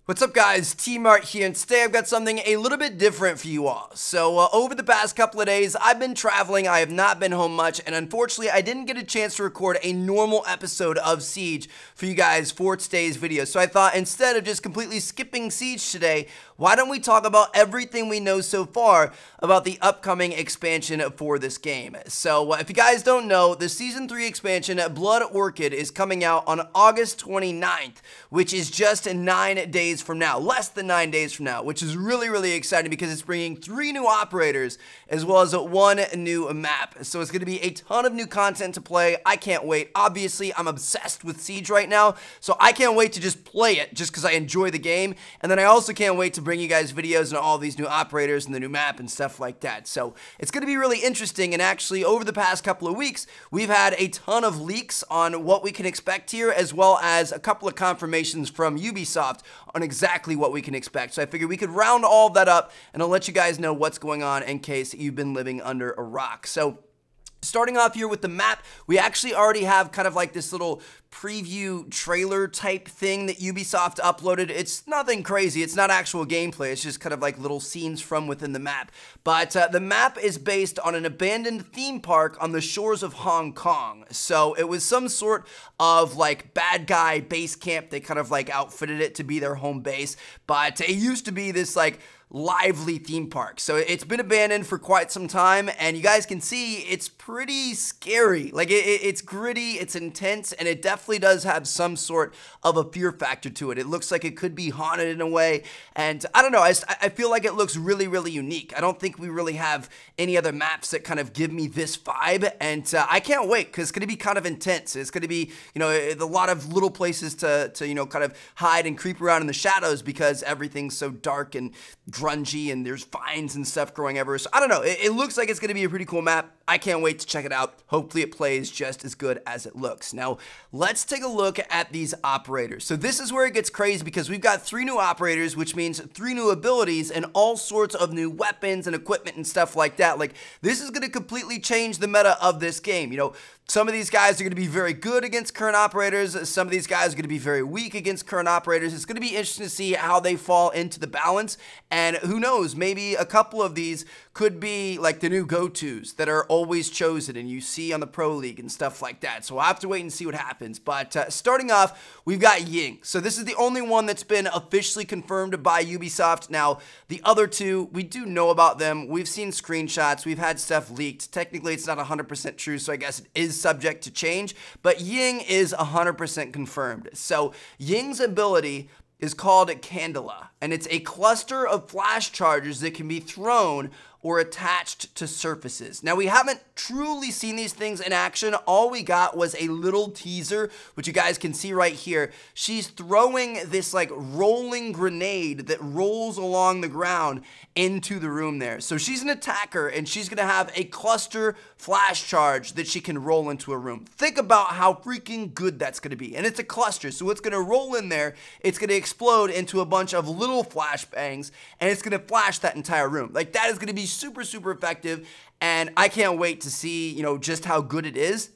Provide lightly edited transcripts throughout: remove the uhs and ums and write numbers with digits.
What's up guys, T-Mart here, and today I've got something a little bit different for you all. So over the past couple of days, I've been traveling, I have not been home much, and unfortunately I didn't get a chance to record a normal episode of Siege for you guys for today's video. So I thought instead of just completely skipping Siege today, why don't we talk about everything we know so far about the upcoming expansion for this game. So if you guys don't know, the Season 3 expansion, Blood Orchid, is coming out on August 29th, which is just 9 days from now, less than 9 days from now, which is really exciting because it's bringing 3 new operators as well as 1 new map. So it's going to be a ton of new content to play. I can't wait. Obviously, I'm obsessed with Siege right now, so I can't wait to just play it just because I enjoy the game. And then I also can't wait to bring you guys videos on all these new operators and the new map and stuff like that. So it's going to be really interesting, and actually over the past couple of weeks, we've had a ton of leaks on what we can expect here, as well as a couple of confirmations from Ubisoft on exactly what we can expect. So I figured we could round all that up, and I'll let you guys know what's going on in case you've been living under a rock. So starting off here with the map, we actually already have kind of like this little preview trailer type thing that Ubisoft uploaded. It's nothing crazy. It's not actual gameplay. It's just kind of like little scenes from within the map. But the map is based on an abandoned theme park on the shores of Hong Kong. So it was some sort of like bad guy base camp. They kind of like outfitted it to be their home base. But it used to be this like lively theme park. So it's been abandoned for quite some time, and you guys can see it's pretty scary. Like it's gritty, it's intense, and it definitely does have some sort of a fear factor to it. It looks like it could be haunted in a way, and I don't know, I feel like it looks really unique. I don't think we really have any other maps that kind of give me this vibe, and I can't wait because it's going to be kind of intense. It's going to be, you know, a lot of little places to you know, kind of hide and creep around in the shadows because everything's so dark and grungy, and there's vines and stuff growing everywhere. So I don't know, it looks like it's going to be a pretty cool map. I can't wait to check it out. Hopefully it plays just as good as it looks. Now let's take a look at these operators. So this is where it gets crazy because we've got 3 new operators, which means 3 new abilities and all sorts of new weapons and equipment and stuff like that. Like, this is going to completely change the meta of this game. You know, some of these guys are going to be very good against current operators. Some of these guys are going to be very weak against current operators. It's going to be interesting to see how they fall into the balance. And who knows, maybe a couple of these could be like the new go-tos that are always chosen and you see on the Pro League and stuff like that. So I'll have to wait and see what happens. But starting off, we've got Ying. So this is the only one that's been officially confirmed by Ubisoft. Now, the other 2, we do know about them. We've seen screenshots. We've had stuff leaked. Technically, it's not 100% true, so I guess it is subject to change. But Ying is 100% confirmed. So Ying's ability is called Candela, and it's a cluster of flash charges that can be thrown or attached to surfaces. Now, we haven't truly seen these things in action. All we got was a little teaser, which you guys can see right here. She's throwing this like rolling grenade that rolls along the ground into the room there. So she's an attacker, and she's gonna have a cluster flash charge that she can roll into a room. Think about how freaking good that's gonna be. And it's a cluster, so it's gonna roll in there, it's gonna explode into a bunch of little flashbangs, and it's gonna flash that entire room. Like, that is gonna be super effective, and I can't wait to see, you know, just how good it is.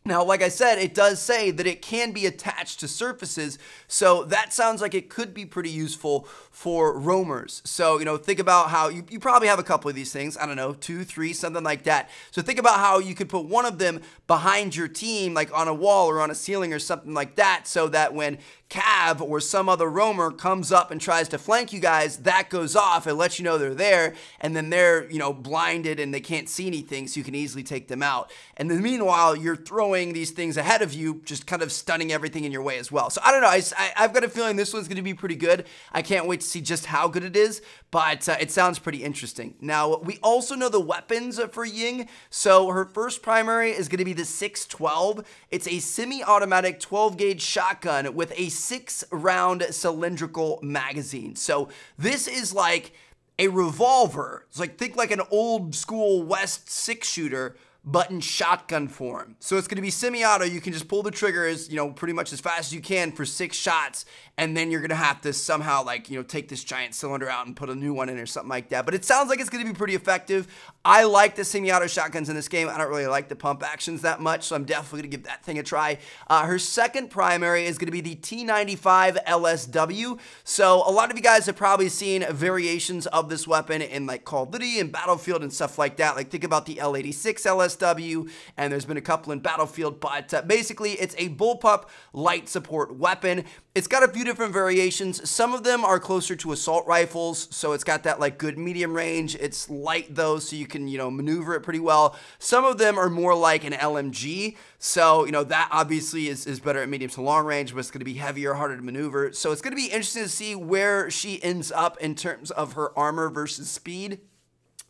Now, like I said, it does say that it can be attached to surfaces, so that sounds like it could be pretty useful for roamers. So, you know, think about how you probably have a couple of these things, I don't know, 2, 3, something like that. So think about how you could put one of them behind your team, like on a wall or on a ceiling or something like that, so that when Cav or some other roamer comes up and tries to flank you guys, that goes off. It lets you know they're there, and then they're, you know, blinded and they can't see anything, so you can easily take them out. And then meanwhile, you're throwing these things ahead of you, just kind of stunning everything in your way as well. So I don't know, I've got a feeling this one's going to be pretty good. I can't wait to see just how good it is, but it sounds pretty interesting. Now, we also know the weapons for Ying. So her first primary is going to be the 612. It's a semi-automatic 12-gauge shotgun with a 6-round cylindrical magazine. So this is like a revolver. It's like, think like an old school West 6-shooter, but in shotgun form. So it's going to be semi-auto. You can just pull the trigger as, pretty much as fast as you can for 6 shots, and then you're going to have to somehow, take this giant cylinder out and put a new one in or something like that. But it sounds like it's going to be pretty effective. I like the semi-auto shotguns in this game. I don't really like the pump actions that much, so I'm definitely going to give that thing a try. Her second primary is going to be the T95 LSW. So a lot of you guys have probably seen variations of this weapon in Call of Duty and Battlefield and stuff like that. Think about the L86 LSW, and there's been a couple in Battlefield, but basically it's a bullpup light support weapon. It's got a few different variations. Some of them are closer to assault rifles, so it's got that good medium range. It's light though, so you can maneuver it pretty well. Some of them are more like an LMG, so that obviously is better at medium to long range, but it's going to be heavier, harder to maneuver. So it's going to be interesting to see where she ends up in terms of her armor versus speed.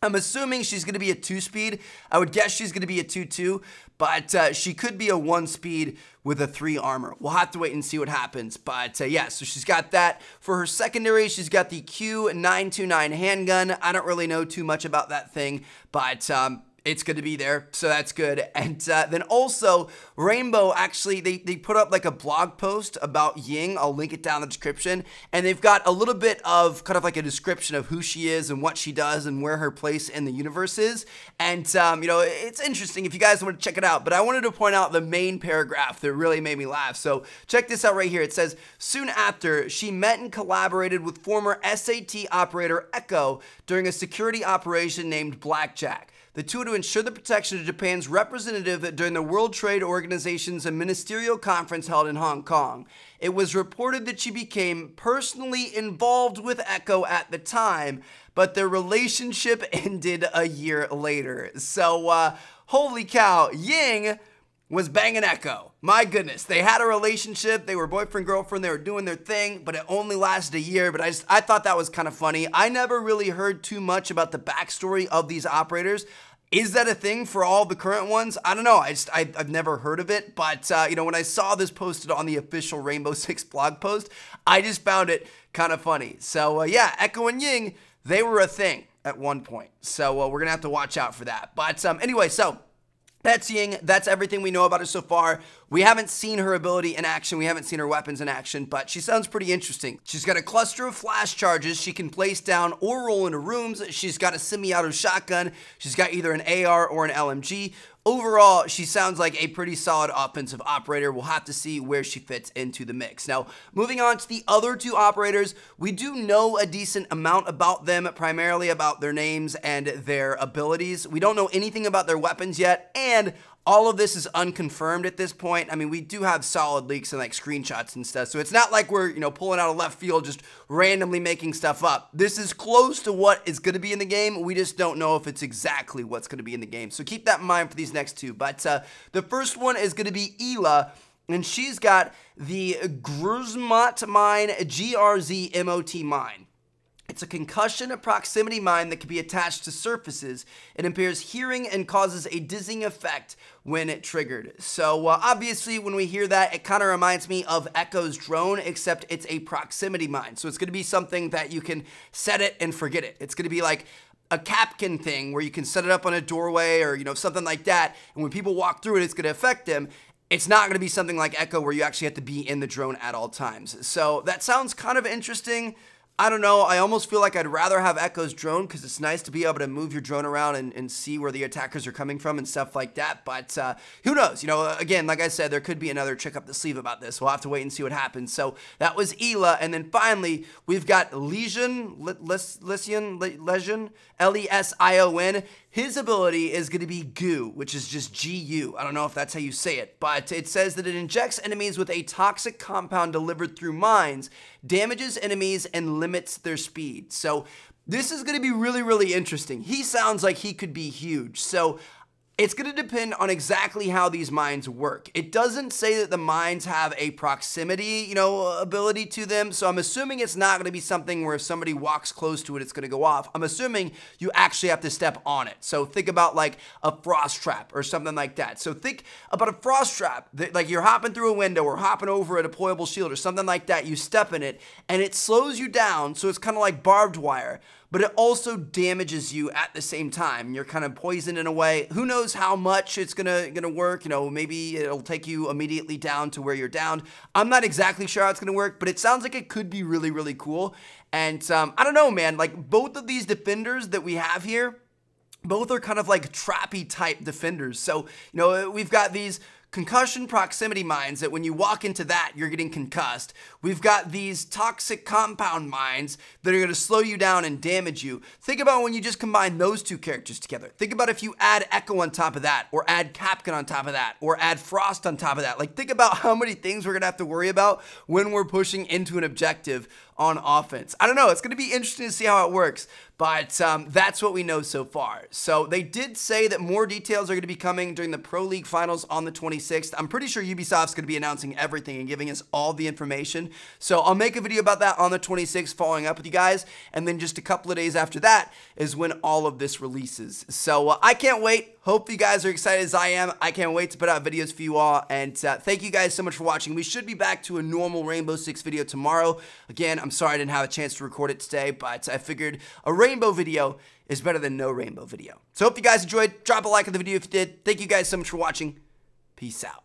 I'm assuming she's going to be a 2-speed. I would guess she's going to be a 2-2, but she could be a 1-speed with a 3 armor. We'll have to wait and see what happens. But yeah, so she's got that. For her secondary, she's got the Q929 handgun. I don't really know too much about that thing, but it's good to be there, so that's good. And then also, Rainbow, actually, they put up a blog post about Ying. I'll link it down in the description. And they've got a little bit of kind of a description of who she is and what she does and where her place in the universe is. And, it's interesting if you guys want to check it out. But I wanted to point out the main paragraph that really made me laugh. So check this out right here. It says, soon after, she met and collaborated with former SAT operator Echo during a security operation named Blackjack. The two to ensure the protection of Japan's representative during the World Trade Organization's ministerial conference held in Hong Kong. It was reported that she became personally involved with Echo at the time, but their relationship ended a year later. So, holy cow, Ying was banging Echo. My goodness, they had a relationship. They were boyfriend, girlfriend. They were doing their thing, but it only lasted a year. But I thought that was kind of funny. I never really heard too much about the backstory of these operators. Is that a thing for all the current ones? I don't know. I've never heard of it. But, when I saw this posted on the official Rainbow Six blog post, I just found it kind of funny. So, yeah, Echo and Ying, they were a thing at one point. So, we're going to have to watch out for that. But, anyway, so that's Ying. That's everything we know about her so far. We haven't seen her ability in action. We haven't seen her weapons in action, but she sounds pretty interesting. She's got a cluster of flash charges she can place down or roll into rooms. She's got a semi-auto shotgun. She's got either an AR or an LMG. Overall, she sounds like a pretty solid offensive operator. We'll have to see where she fits into the mix. Now, moving on to the other two operators, we do know a decent amount about them, primarily about their names and their abilities. We don't know anything about their weapons yet, and all of this is unconfirmed at this point. I mean, we do have solid leaks and screenshots and stuff, so it's not like we're, pulling out of left field, just randomly making stuff up. This is close to what is going to be in the game. We just don't know if it's exactly what's going to be in the game. So keep that in mind for these next two. But the first one is going to be Ela, and she's got the Gruzmat mine, GRZ-MOT mine. It's a concussion proximity mine that can be attached to surfaces. It impairs hearing and causes a dizzying effect when it triggered. So obviously when we hear that, it kind of reminds me of Echo's drone, except it's a proximity mine. So it's going to be something that you can set it and forget it. It's going to be like a Capkin thing where you can set it up on a doorway or, something like that. And when people walk through it, it's going to affect them. It's not going to be something like Echo where you actually have to be in the drone at all times. So that sounds kind of interesting. I don't know, I almost feel like I'd rather have Echo's drone because it's nice to be able to move your drone around and see where the attackers are coming from and stuff like that, but who knows, again, like I said, there could be another trick up the sleeve about this. We'll have to wait and see what happens. So that was Ela, and then finally, we've got Lesion, Lesion, His ability is going to be Goo, which is just G-U. I don't know if that's how you say it, but it says that it injects enemies with a toxic compound delivered through mines, damages enemies, and limits their speed. So this is going to be really, really interesting. He sounds like he could be huge. So it's going to depend on exactly how these mines work. It doesn't say that the mines have a proximity, ability to them. So I'm assuming it's not going to be something where if somebody walks close to it, it's going to go off. I'm assuming you actually have to step on it. So think about like a frost trap or something like that. So think about a frost trap, like you're hopping through a window or hopping over a deployable shield or something like that. You step in it and it slows you down. So it's kind of like barbed wire. but it also damages you at the same time. You're kind of poisoned in a way. Who knows how much it's gonna work? You know, maybe it'll take you immediately down to where you're downed. I'm not exactly sure how it's gonna work, but it sounds like it could be really, really cool. And I don't know, man, like both of these defenders that we have here, both are kind of like trappy type defenders. So, you know, we've got these concussion proximity mines that when you walk into that, you're getting concussed. We've got these toxic compound mines that are going to slow you down and damage you. Think about when you just combine those two characters together. Think about if you add Echo on top of that, or add Capcan on top of that, or add Frost on top of that. Like, think about how many things we're going to have to worry about when we're pushing into an objective on offense. I don't know. It's going to be interesting to see how it works, but that's what we know so far. So they did say that more details are going to be coming during the Pro League Finals on the 26th. I'm pretty sure Ubisoft's going to be announcing everything and giving us all the information. So I'll make a video about that on the 26th, following up with you guys, and then just a couple of days after that is when all of this releases. So I can't wait. Hope you guys are excited as I am. I can't wait to put out videos for you all, and thank you guys so much for watching. We should be back to a normal Rainbow Six video tomorrow. Again, I'm sorry I didn't have a chance to record it today, but I figured a rainbow video is better than no rainbow video. So hope you guys enjoyed. Drop a like on the video if you did. Thank you guys so much for watching. Peace out.